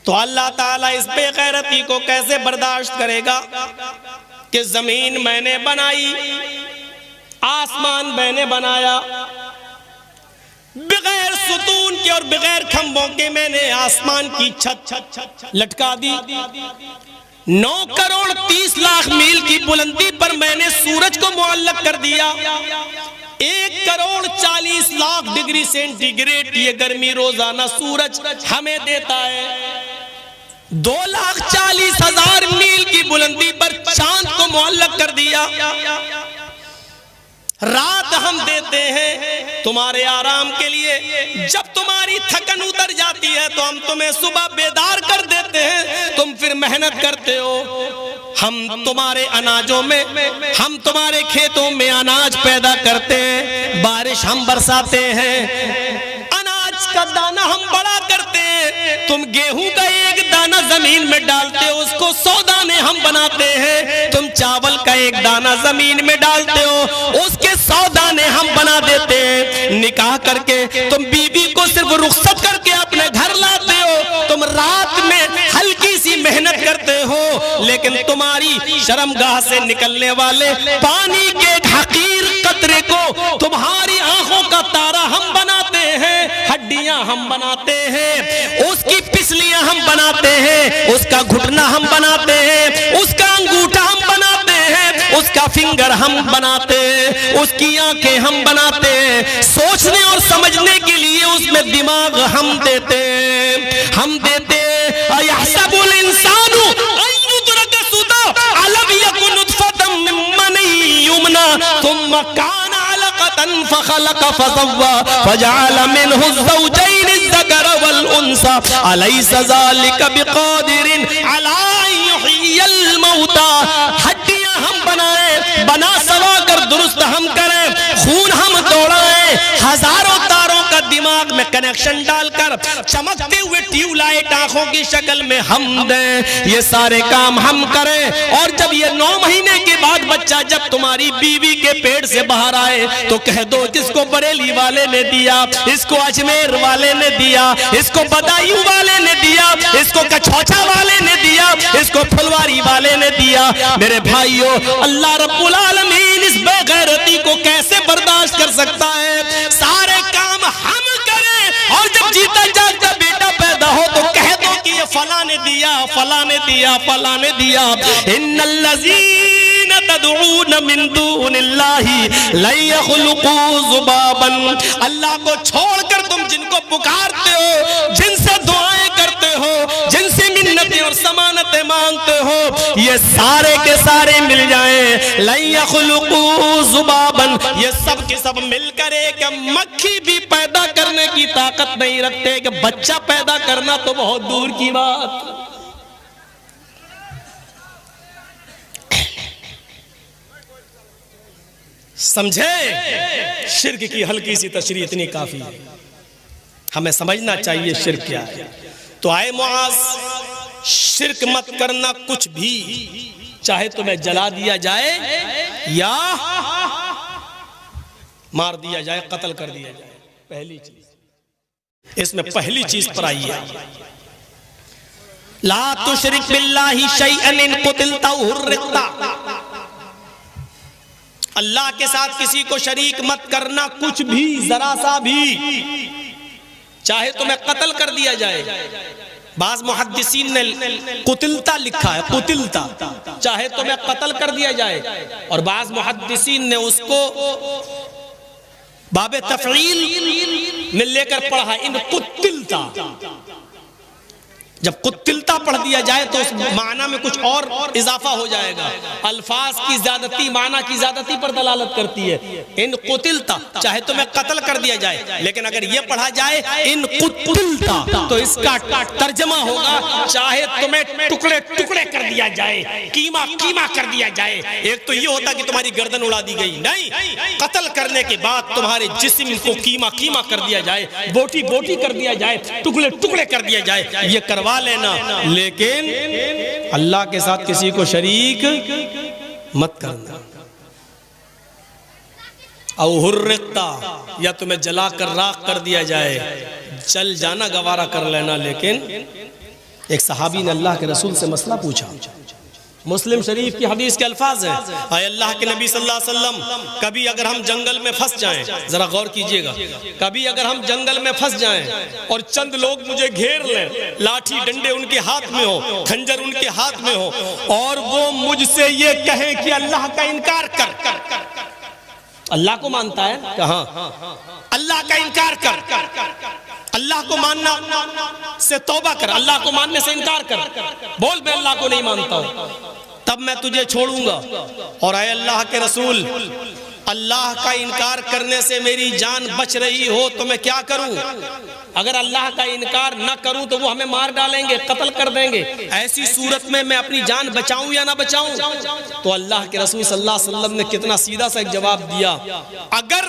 तो अल्लाह ताला इस बेगैरती को कैसे बर्दाश्त करेगा कि जमीन मैंने बनाई, आसमान मैंने बनाया, बगैर सुतून के और बगैर खंभों के मैंने आसमान की छत लटका दी। 9 करोड़ 30 लाख मील की बुलंदी पर मैंने सूरज को मुअल्लक कर दिया। 1 करोड़ 40 लाख डिग्री सेंटीग्रेड ये गर्मी रोजाना सूरज हमें देता है। 2,40,000 मील की बुलंदी पर चांद को मुअल्लक कर दिया। रात हम देते हैं तुम्हारे आराम के लिए। जब तुम्हारी थकन उतर जाती है तो हम तुम्हें सुबह बेदार कर देते हैं, तुम फिर मेहनत करते हो। हम तुम्हारे अनाजों में, हम तुम्हारे खेतों में अनाज पैदा करते हैं, बारिश हम बरसाते हैं, अनाज का दाना हम बड़ा करते हैं। तुम गेहूं का एक दाना जमीन में डालते हो, उसको 100 दाने हम बनाते हैं। तुम चावल का एक दाना जमीन में डालते हो, उसके 100 दाने हम बना देते हैं। निकाह करके तुम बीवी को सिर्फ रुखसत करके अपने घर लाते हो। तुम रात में हल्की सी मेहनत करते हो, लेकिन तुम्हारी शर्मगाह से निकलने वाले पानी के हकीर कतरे को तुम्हारी आंखों का तारा हम बनाते हैं, हड्डियां हम बनाते हैं, उसकी पिसलियां हम बनाते हैं, उसका घुटना हम बनाते हैं, उसका अंगूठा हम बनाते हैं, उसका फिंगर हम बनाते हैं, उसकी आंखें हम बनाते हैं। सोचने और समझने के लिए उसमें दिमाग हम देते हैं, हम देते हैं। यहसबुल इंसानु अन युद्रका सुदा अलम यकुन नुतफतम मिन मनी युमना थुम्मा काना अलक़तन फखलक़ फसव्वा फजअल मिनहु ज़ौजैन अज़्ज़कर वल उन्सा अलैसा ज़ालिका बिक़ादिरिन अला अन युह्यियल मौता। हड्डियां हम बनाए, बना सवा कर दुरुस्त हम करें, खून हम दौड़ाएं, हजारों तारों का दिमाग में कनेक्शन डालकर चमकते हुए ट्यूबलाइट आंखों की शक्ल में हम दें, ये सारे काम हम करें। और जब ये 9 महीने के बाद बच्चा जब तुम्हारी बीवी के पेट से बाहर आए तो कह दो जिसको बरेली वाले ने दिया, इसको अजमेर वाले ने दिया, इसको बदायूं वाले ने दिया, इसको कछौछा वाले ने दिया, इसको फुलवारी वाले ने दिया। मेरे भाइयों, अल्लाह रब्बुल आलमीन इस बेगैरती को कैसे बर्दाश्त कर सकता है? सारे काम हम करें और जब जीता जागता बेटा पैदा हो तो कह दो कि ये फला ने दिया, फला ने दिया, फला ने दिया। इन्नल्लज़ीना तदऊन मिन दूनिल्लाहि ला यख़लुक़ू ज़ुबाबन। अल्लाह को छोड़कर तुम जिनको पुकारते हो, जिनसे दुआएं करते हो, जिनसे मिन्नतें और समानतें मांगते हो, ये सारे के सारे मिल जाएं, ला यख़लुक़ू ज़ुबाबन, ये सब के सब मिलकर एक मक्खी भी पैदा करने की ताकत नहीं रखते कि बच्चा पैदा करना तो बहुत दूर की बात। समझे? शिर्क की हल्की सी तशरीह इतनी काफी है, हमें समझना चाहिए शिर्क क्या है। तो आए मुआज, शिर्क मत करना कुछ भी, चाहे तुम्हें जला दिया जाए या मार दिया जाए, कत्ल कर दिया जाए। पहली चीज इसमें, पहली चीज पर आई है, ला तुशरिक बिल्लाहि शैअन इन कुतिलता हुर्रिकता। अल्लाह के साथ किसी को शरीक मत करना, कुछ भी, जरा सा भी, चाहे तुम्हें कत्ल कर दिया जाए। बाज़ मुहद्दिसीन ने कुतिलता लिखा है, कुतिलता, चाहे तुम्हें कत्ल कर दिया जाए, और बाज़ मुहद्दिसीन ने उसको बाबे तफ़ईल में लेकर पढ़ा इन कुतिलता। जब कुतिलता पढ़ दिया जाए तो उस माना में कुछ और इजाफा हो जाएगा। अल्फाज की ज्यादती माना की ज्यादती पर दलालत करती है। इन कुतिलता, चाहे तुम्हें कत्ल कर दिया जाए, लेकिन अगर ये पढ़ा जाए इन कुतिलता तो इसका तर्जमा होगा चाहे तुम्हें टुकड़े टुकड़े कर दिया जाए, कीमा कीमा कर दिया जाए। एक तो ये होता कि तुम्हारी गर्दन उड़ा दी गई, नहीं, कत्ल करने के बाद तुम्हारे जिस्म को कीमा कीमा कर दिया जाए, बोटी बोटी कर दिया जाए, टुकड़े टुकड़े कर दिया जाए, ये करवा लेना। लेकिन अल्लाह के साथ किसी को शरीक मत करना। औ हुर्रिकता, या तुम्हें जला कर राख कर दिया जाए, जल जाना गवारा कर लेना, लेकिन एक सहाबी ने अल्लाह के रसूल से मसला पूछा। मुस्लिम शरीफ की हदीस के अल्फाज हैं, आए अल्लाह के नबी सल्लल्लाहु अलैहि वसल्लम, कभी अगर हम जंगल में फंस जाएं, जरा गौर कीजिएगा, कभी अगर हम जंगल में फंस जाएं और चंद लोग मुझे घेर लें, लाठी डंडे उनके हाथ में हो, खंजर उनके हाथ में हो, और वो मुझसे ये कहें कि अल्लाह का इनकार कर, अल्लाह को मानता है कहां, अल्लाह का इनकार कर, अल्लाह को मानना से तौबा कर, अल्लाह को मानने से इनकार कर, बोल मैं अल्लाह को नहीं मानता हूं, तब मैं तुझे छोड़ूंगा। और आए अल्लाह के रसूल, अल्लाह का इनकार करने से मेरी जान बच रही हो तो मैं क्या करूं? अगर अल्लाह का इनकार ना करूं तो वो हमें मार डालेंगे, कत्ल कर देंगे, ऐसी सूरत में मैं अपनी जान बचाऊं या ना बचाऊं? तो अल्लाह के रसूल सल्लल्लाहु अलैहि वसल्लम ने कितना सीधा सा एक जवाब दिया, अगर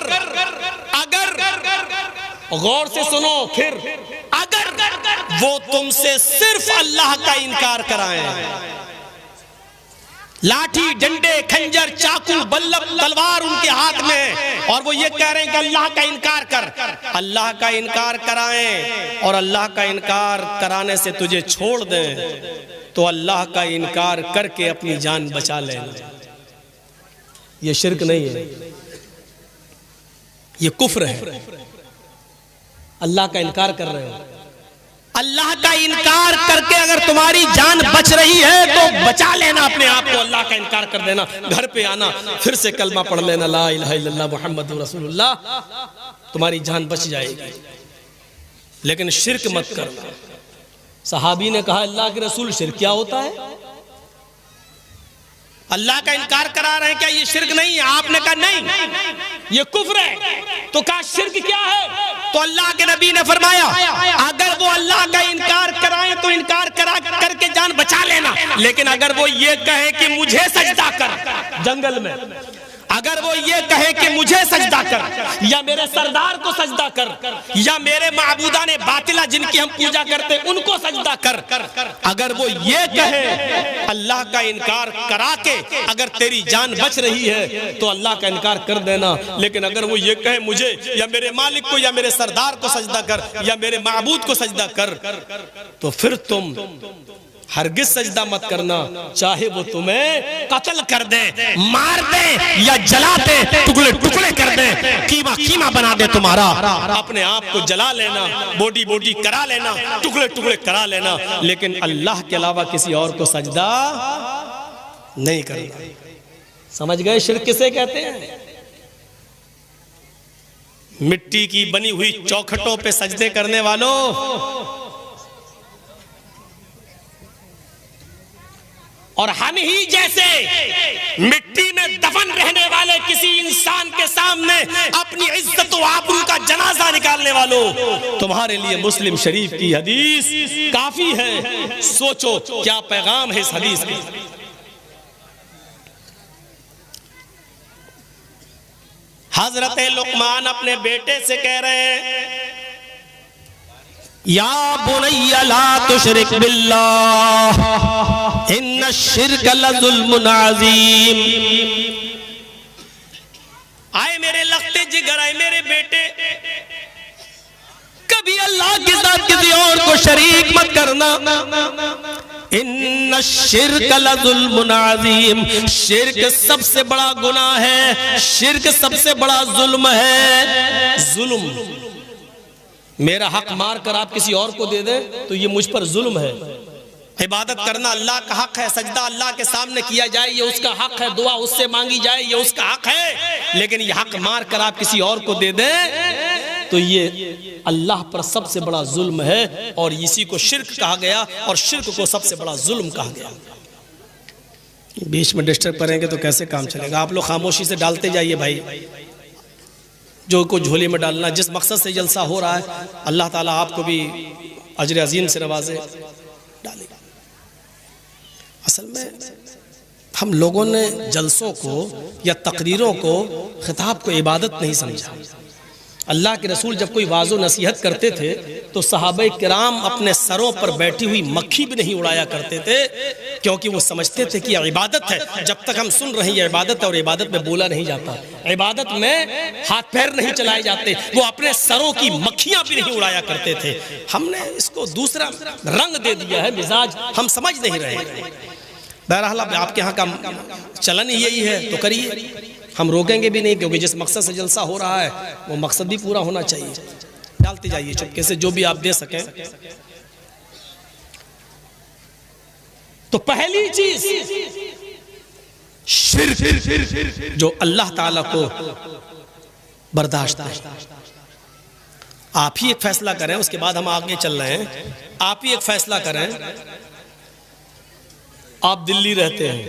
गौर से सुनो, फिर अगर वो तुमसे सिर्फ अल्लाह का इनकार कराएं, लाठी डंडे खंजर चाकू बल्लभ तलवार उनके हाथ में, और वो ये कह रहे हैं कि अल्लाह का इनकार कर, अल्लाह का इनकार कराएं और अल्लाह का इनकार कराने से तुझे छोड़ दें, तो अल्लाह का इनकार करके अपनी जान बचा लेना। ये शिर्क नहीं है, ये कुफ्र है। अल्लाह का इनकार कर रहे हो, अल्लाह का इनकार करके अगर तुम्हारी जान बच रही है तो बचा लेना अपने आप को, अल्लाह का इनकार कर देना, घर पे आना, फिर से कलमा पढ़ लेना, ला इलाहा इल्लल्लाह मुहम्मदुर रसूलुल्लाह, तुम्हारी जान बच जाएगी। लेकिन शिर्क मत करना। सहाबी ने कहा अल्लाह के रसूल शिर्क क्या होता है? अल्लाह का इनकार करा रहे हैं, क्या ये शिर्क नहीं है? आपने कहा नहीं, ये कुफ्र है। तो कहा शिर्क क्या है? तो अल्लाह के नबी ने फरमाया अगर वो अल्लाह का इनकार कराए तो इनकार करा करके जान बचा लेना, लेकिन अगर वो ये कहे कि मुझे सजदा कर, जंगल में अगर वो ये कहे कि मुझे सजदा कर, या मेरे सरदार को सजदा कर, या मेरे माबूदा ने बातिला जिनकी हम पूजा करते उनको सजदा कर, अगर वो ये कहे अल्लाह का इनकार करा के अगर तेरी जान बच रही है तो अल्लाह का इनकार कर देना। लेकिन अगर वो ये कहे मुझे या मेरे मालिक को या मेरे सरदार को सजदा कर या मेरे माबूद को सजदा कर, तो फिर तुम हरगिज सजदा मत करना, चाहे वो तुम्हें कत्ल कर दे, मार दे या जला दे, टुकड़े टुकड़े कर दे, कीमा कीमा बना दे तुम्हारा, अपने आप को जला लेना, बॉडी बॉडी करा लेना, टुकड़े टुकड़े करा लेना, लेकिन अल्लाह के अलावा किसी और को सजदा नहीं करना। समझ गए शिर्क किसे कहते हैं? मिट्टी की बनी हुई चौखटों पे सजदे करने वालों, और हम ही जैसे मिट्टी में दफन रहने वाले किसी इंसान के सामने अपनी इज्जत व आबरू का जनाजा निकालने वालों, तुम्हारे लिए मुस्लिम शरीफ की हदीस काफी है। सोचो क्या पैगाम है इस हदीस का। हजरत लुकमान अपने बेटे से कह रहे हैं या बुनैया ला तुशरिक बिल्लाह इन्न शिर्क लज़ुल्मुन अज़ीम। आए मेरे लख्ते जिगर, आए मेरे बेटे, कभी अल्लाह के साथ किसी और को शरीक मत करना। इन्न शिर्क लज़ुल्मुन अज़ीम, शिर्क सबसे बड़ा गुनाह है, शिर्क सबसे बड़ा जुल्म है। जुल्म, मेरा हक मार कर आप किसी और को दे दें तो ये मुझ पर जुल्म है। इबादत करना अल्लाह का हक है, सजदा अल्लाह के सामने किया जाए ये उसका हक है, दुआ उससे मांगी जाए ये उसका हक है, लेकिन ये हक मार कर आप किसी और को दे दें तो ये अल्लाह पर सबसे बड़ा जुल्म है, और इसी को शिर्क कहा गया, और शिर्क को सबसे बड़ा जुल्म कहा गया। बीच में डिस्टर्ब करेंगे तो कैसे काम चलेगा? आप लोग खामोशी से डालते जाइए भाई, जो को झोली में डालना, जिस मकसद से जलसा हो रहा है अल्लाह ताला आपको भी अजर अजीम से नवाजे, डालेगा। असल में हम लोगों ने जलसों को या तकरीरों को, खिताब को इबादत नहीं समझा। अल्लाह के रसूल जब कोई वाज़ो नसीहत करते थे तो सहाबे किराम अपने सरों पर बैठी हुई मक्खी भी नहीं उड़ाया करते थे, क्योंकि वो समझते थे कि इबादत है, जब तक हम सुन रहे हैं इबादत है, और इबादत में बोला नहीं जाता, इबादत में हाथ पैर नहीं चलाए जाते। वो अपने सरों की मक्खियां भी नहीं उड़ाया करते थे। हमने इसको दूसरा रंग दे दिया है, मिजाज हम समझ नहीं रहे। बहरहाल आपके यहाँ का चलन यही है तो करिए, हम रोकेंगे भी नहीं, क्योंकि जिस मकसद से जलसा हो रहा है वो मकसद भी पूरा होना चाहिए। डालते जाइए चुपके से जो भी आप दे सकें। तो पहली चीज शिर्क, जो अल्लाह ताला को बर्दाश्त है। आप ही एक फैसला करें, उसके बाद हम आगे चल रहे हैं। आप ही एक फैसला करें। आप दिल्ली रहते हैं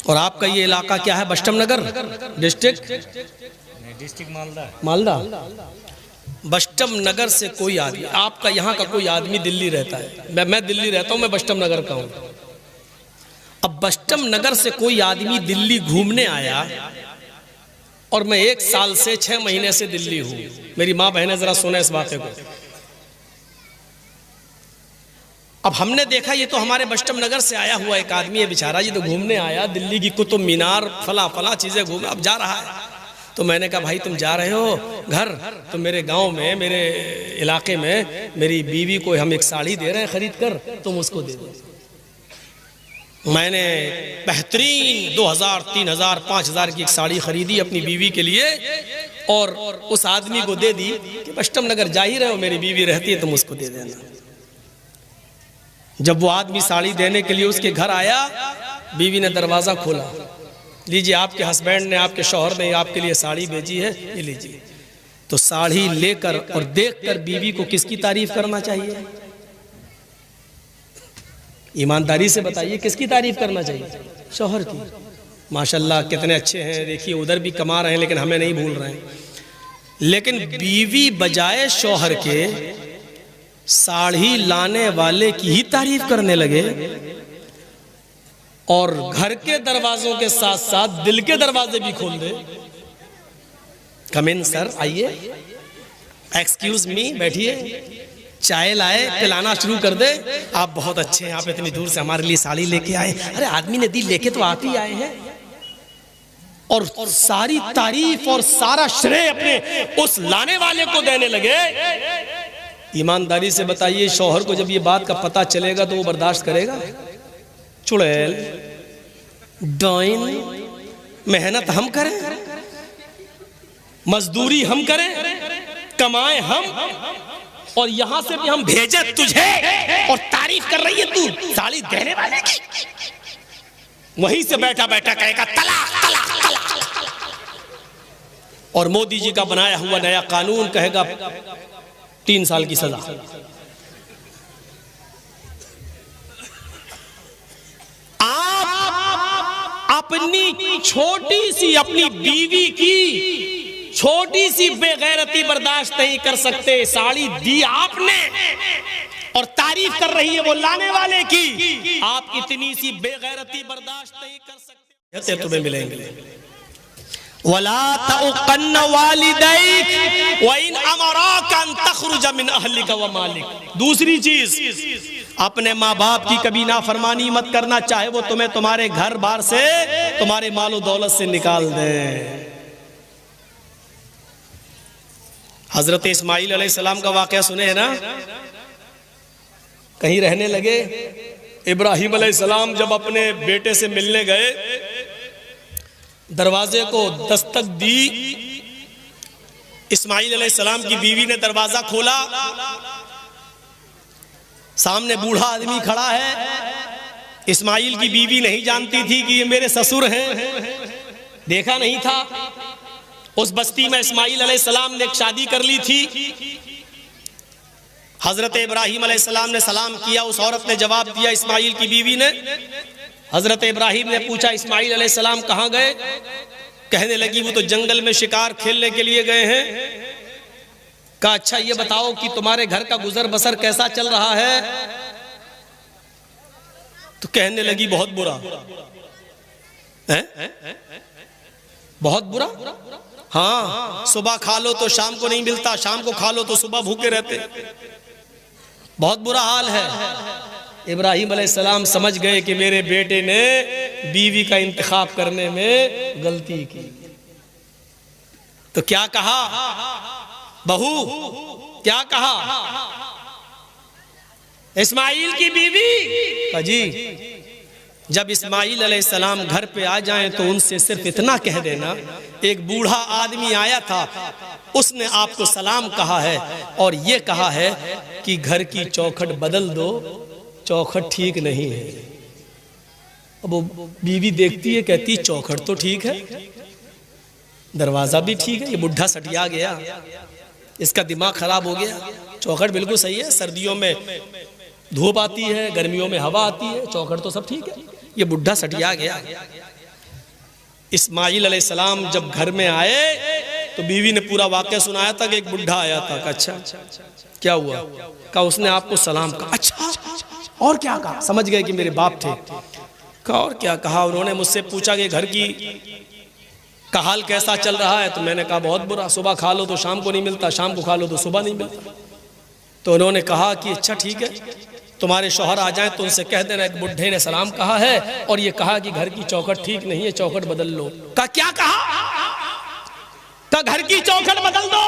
और आपका ये इलाका क्या है? बस्टम नगर डिस्ट्रिक्ट मालदा। बस्टम नगर से कोई आदमी, आपका यहाँ का कोई आदमी दिल्ली रहता है, मैं दिल्ली रहता हूँ, मैं बस्टम नगर का हूँ। अब बस्टम नगर से कोई आदमी दिल्ली घूमने आया और मैं 1 साल से 6 महीने से दिल्ली हूँ। मेरी माँ बहनें जरा सुने इस बात को। अब हमने देखा ये तो हमारे बस्टम नगर से आया हुआ एक आदमी है, बेचारा जी तो घूमने आया, दिल्ली की कुतुब मीनार फला फला चीजें घूमे, अब जा रहा है। तो मैंने कहा भाई तुम जा रहे हो घर, तो मेरे गांव में, मेरे इलाके में मेरी बीवी को हम एक साड़ी दे रहे हैं खरीद कर, तुम उसको दे दो। मैंने बेहतरीन 2000, 3000, 5000 की एक साड़ी खरीदी अपनी बीवी के लिए और उस आदमी को दे दी कि बस्टम नगर जा ही रहे हो, मेरी बीवी रहती है, तुम उसको दे देना। जब वो आदमी साड़ी देने के लिए उसके घर आया, बीवी ने दरवाजा खोला, लीजिए आपके हस्बैंड ने, आपके शौहर ने आपके लिए साड़ी भेजी है, ये लीजिए। तो साड़ी लेकर और देखकर बीवी को किसकी तारीफ करना चाहिए? ईमानदारी से बताइए किसकी तारीफ करना चाहिए? शौहर की। माशाल्लाह कितने अच्छे हैं, देखिए उधर भी कमा रहे हैं लेकिन हमें नहीं भूल रहे हैं। लेकिन बीवी बजाय शौहर के साड़ी लाने वाले की ही तारीफ करने लगे और घर के दरवाजों के साथ साथ दिल के दरवाजे भी खोल दे। कम इन सर, आइए, एक्सक्यूज मी, बैठिए, चाय लाए, पिलाना शुरू कर दे। आप बहुत अच्छे हैं, आप इतनी दूर से हमारे लिए साड़ी लेके आए। अरे आदमी ने दी, लेके तो आप ही आए हैं। और सारी तारीफ और सारा श्रेय अपने उस लाने वाले को देने लगे। ईमानदारी से बताइए शौहर को जब ये बात का पता चलेगा तो वो बर्दाश्त करेगा? चुड़ैल, डाइन, मेहनत हम करें, मजदूरी हम करें, कमाए हम, और यहां से भी हम भेजे तुझे और तारीफ कर रही है तू साड़ी देने वाले की। वहीं से बैठा बैठा कहेगा तलाक तलाक तलाक। और मोदी जी का बनाया हुआ नया कानून कहेगा 3 साल की सजा। आप अपनी छोटी सी, अपनी बीवी की छोटी सी बेगैरती बर्दाश्त नहीं कर सकते। साड़ी दी आपने और तारीफ कर रही है वो लाने वाले की, आप इतनी सी बेगैरती बर्दाश्त नहीं कर सकते। तुम्हें मिलेंगे वला तउकन्न वालिदैक व इन अमराका अन तखरुज मिन अहलिका व मालिक। दूसरी चीज, अपने माँ बाप की कभी नाफरमानी मत करना, चाहे वो तुम्हें तुम्हारे घर बार से, तुम्हारे मालो दौलत से निकाल दे। हजरत इस्माइल अलैहिस्सलाम का वाकया सुने है ना? कहीं रहने लगे, इब्राहिम अलैहिस्सलाम जब अपने बेटे से मिलने गए, दरवाजे को दस्तक दी, इस्माइल अलैहिस्सलाम की बीवी ने दरवाजा खोला, सामने बूढ़ा आदमी खड़ा है। इस्माइल की बीवी नहीं जानती थी कि ये मेरे ससुर हैं, देखा नहीं था। उस बस्ती में इस्माइल अलैहिस्सलाम ने एक शादी कर ली थी। हजरत इब्राहिम अलैहिस्सलाम ने सलाम किया, उस औरत ने जवाब दिया इस्माइल की बीवी ने। हजरत इब्राहिम ने पूछा इस्माइल अलैहिस्सलाम कहाँ गए? कहने लगी वो तो जंगल में शिकार खेलने के लिए गए हैं। कहा अच्छा ये बताओ कि तुम्हारे घर का गुजर बसर कैसा चल रहा है? तो कहने लगी बहुत बुरा है, बहुत बुरा। हाँ, सुबह खा लो तो शाम को नहीं मिलता, शाम को खा लो तो सुबह भूखे रहते। बहुत बुरा हाल है। इब्राहिम अलैहिस्सलाम समझ गए कि मेरे बेटे ने बीवी का इंतखाब करने में गलती की। तो क्या कहा बहू, क्या कहा इस्माइल की बीवी? जी, जब इस्माइल अलैहिस्सलाम घर पे आ जाएं तो उनसे सिर्फ इतना कह देना, एक बूढ़ा आदमी आया था, उसने आपको सलाम कहा है और ये कहा है कि घर की चौखट बदल दो, चौखट ठीक नहीं है। अब वो बीवी देखती है, कहती चौखट तो ठीक है, दरवाजा भी ठीक है, ये बुढ़ा सटिया गया, इसका दिमाग खराब हो गया। चौखट बिल्कुल सही है, सर्दियों में धूप आती है, गर्मियों में हवा आती है, चौखट तो सब ठीक है, ये बुढ़ा सटिया गया। इस्माइल अलैहिस्सलाम जब घर में आए तो बीवी ने पूरा वाक़या सुनाया था कि एक बुढ़ा आया था। अच्छा क्या हुआ? कहा उसने आपको सलाम कहा। अच्छा और क्या कहा? समझ गए कि मेरे बाप थे। कहा और क्या कहा? उन्होंने मुझसे पूछा कि घर की का हाल कैसा चल रहा है? तो मैंने कहा बहुत बुरा, सुबह खा लो तो शाम को नहीं मिलता, शाम को खा लो तो सुबह नहीं मिलता। तो उन्होंने कहा कि अच्छा ठीक है, तुम्हारे शौहर आ जाएं तो उनसे कह देना एक बुढ़े ने सलाम कहा है और ये कहा कि घर की चौखट ठीक नहीं है, चौखट बदल लो। का क्या कहा? का घर की चौखट बदल दो,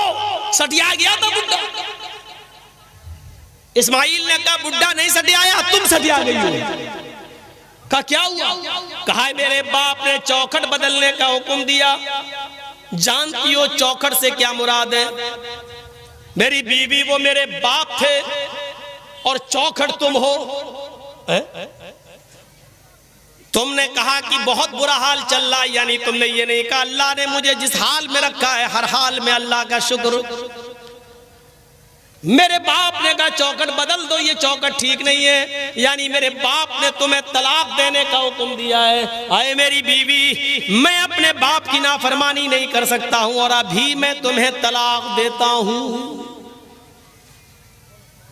सटिया गया था बुढ़ा। इस्माइल ने कहा बुढ़ा नहीं सटियाया, तुम सटिया गई हो। का क्या हुआ? कहा मेरे बाप ने चौखट बदलने का हुक्म दिया। जानती हो चौखट से क्या मुराद है? मेरी बीवी वो मेरे बाप थे और चौखट तुम हो। तुमने कहा कि बहुत बुरा हाल चल रहा है, यानी तुमने ये नहीं कहा अल्लाह ने मुझे जिस हाल में रखा है हर हाल में अल्लाह का शुक्र। मेरे बाप ने कहा चौखट बदल दो, ये चौखट ठीक नहीं है, यानी मेरे बाप ने तुम्हें तलाक देने का हुक्म दिया है। आए मेरी बीवी, मैं अपने बाप की नाफरमानी नहीं कर सकता हूं और अभी मैं तुम्हें तलाक देता हूं।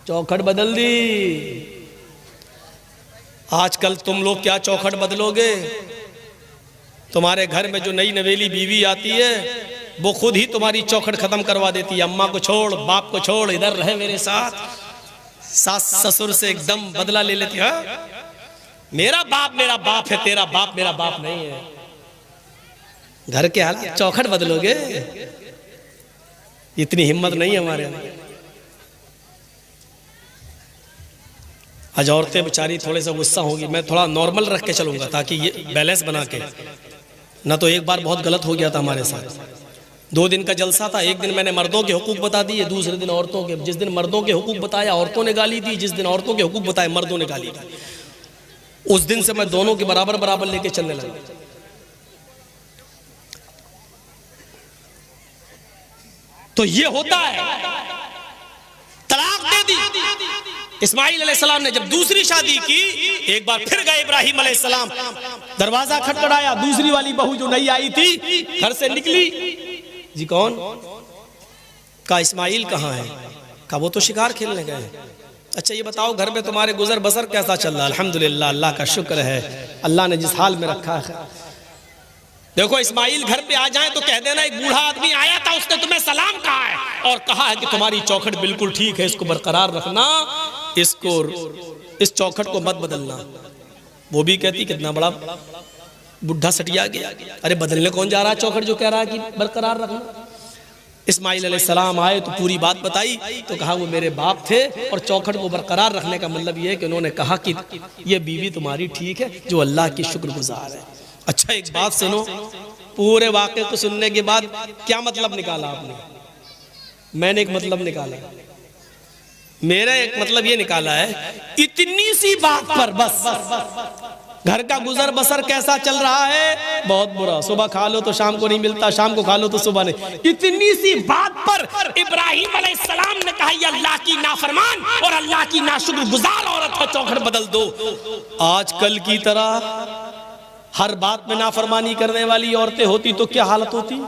चौखट बदल दी। आजकल तुम लोग क्या चौखट बदलोगे? तुम्हारे घर में जो नई नवेली बीवी आती है वो खुद ही तुम्हारी चौखट खत्म करवा देती है। अम्मा को छोड़, बाप को छोड़, इधर रहे मेरे साथ। सास ससुर से एकदम बदला ले लेती है। मेरा बाप है, तेरा बाप मेरा बाप नहीं है। घर के हाल चौखट बदलोगे? इतनी हिम्मत नहीं हमारे अंदर। आज औरतें बेचारी थोड़े सा गुस्सा होगी, मैं थोड़ा नॉर्मल रख के चलूंगा ताकि ये बैलेंस बना के ना। तो एक बार बहुत गलत हो गया था हमारे साथ। 2 दिन का जलसा था, एक दिन मैंने मर्दों के हुकूक बता दिए, दूसरे दिन औरतों के। जिस दिन मर्दों के हुकूक बताया औरतों ने गाली दी, जिस दिन औरतों के हुकूक बताए मर्दों ने गाली दी। उस दिन से मैं दोनों के बराबर बराबर लेके चलने लगा। तो ये होता है। तलाक दे दी। इस्माइल अलैहिस्सलाम ने जब दूसरी शादी की, एक बार फिर गए इब्राहिम अलैहिस्सलाम, दरवाजा खटखटाया। दूसरी वाली बहू जो नई आई थी घर से निकली। जी कौन? का इस्माइल कहाँ है? का वो तो शिकार खेलने गए। अच्छा ये बताओ घर में तुम्हारे गुजर बसर कैसा चल रहा है? अल्हम्दुलिल्लाह, अल्लाह का शुक्र है, अल्लाह ने जिस हाल में रखा है। देखो इस्माइल घर पे आ जाए तो कह देना एक बूढ़ा आदमी आया था, उसने तुम्हें सलाम कहा है और कहा है कि तुम्हारी चौखट बिल्कुल ठीक है, इसको बरकरार रखना, इसको इस चौखट को मत बदलना। वो भी कहती कितना बड़ा बुढ़ा सटिया गया। अरे बदलने कौन जा रहा है चौखट जो कह रहा है कि बरकरार रखना। इस्माइल अलैहिस्सलाम आए तो पूरी बात बताई तो कहा वो मेरे बाप थे और चौखट को बरकरार रखने का मतलब ये है कि उन्होंने कहा कि ये बीवी तुम्हारी ठीक है जो अल्लाह की शुक्रगुजार है। अच्छा एक बात सुनो, पूरे वाक़े को सुनने के बाद क्या मतलब निकाला आपने? मैंने एक मतलब निकाला, मेरा एक मतलब ये निकाला है, इतनी सी बात पर बस घर का गुजर बसर कैसा चल रहा है? बहुत बुरा। सुबह खा लो तो शाम को नहीं मिलता, शाम को खा लो तो सुबह नहीं। इतनी सी बात पर इब्राहिम अलैहिस्सलाम ने कहा ये अल्लाह की नाफरमान और अल्लाह की नाशुक्रगुजार औरत है, चौखट बदल दो। आजकल की तरह हर बात में नाफरमानी करने वाली औरतें होती तो क्या हालत होती?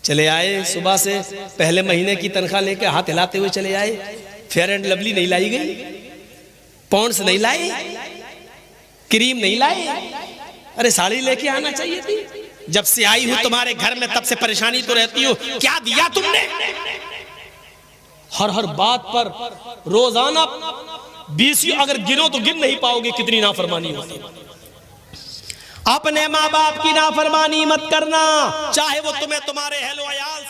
चले आए सुबह से, पहले महीने की तनख्वाह लेकर हाथ हिलाते हुए चले आए। फेयर एंड लवली नहीं लाई गई, पॉन्ड्स नहीं लाए, क्रीम नहीं लाए। अरे साड़ी लेके आना चाहिए थी, जब से आई हूं तुम्हारे घर में तब से परेशानी तो रहती हो, क्या दिया तुमने? हर बात पर रोजाना 20 अगर गिनो तो गिन नहीं पाओगे कितनी नाफरमानी होती है। अपने माँ बाप की नाफरमानी मत करना, चाहे वो तुम्हें तुम्हारे अहलो अयाल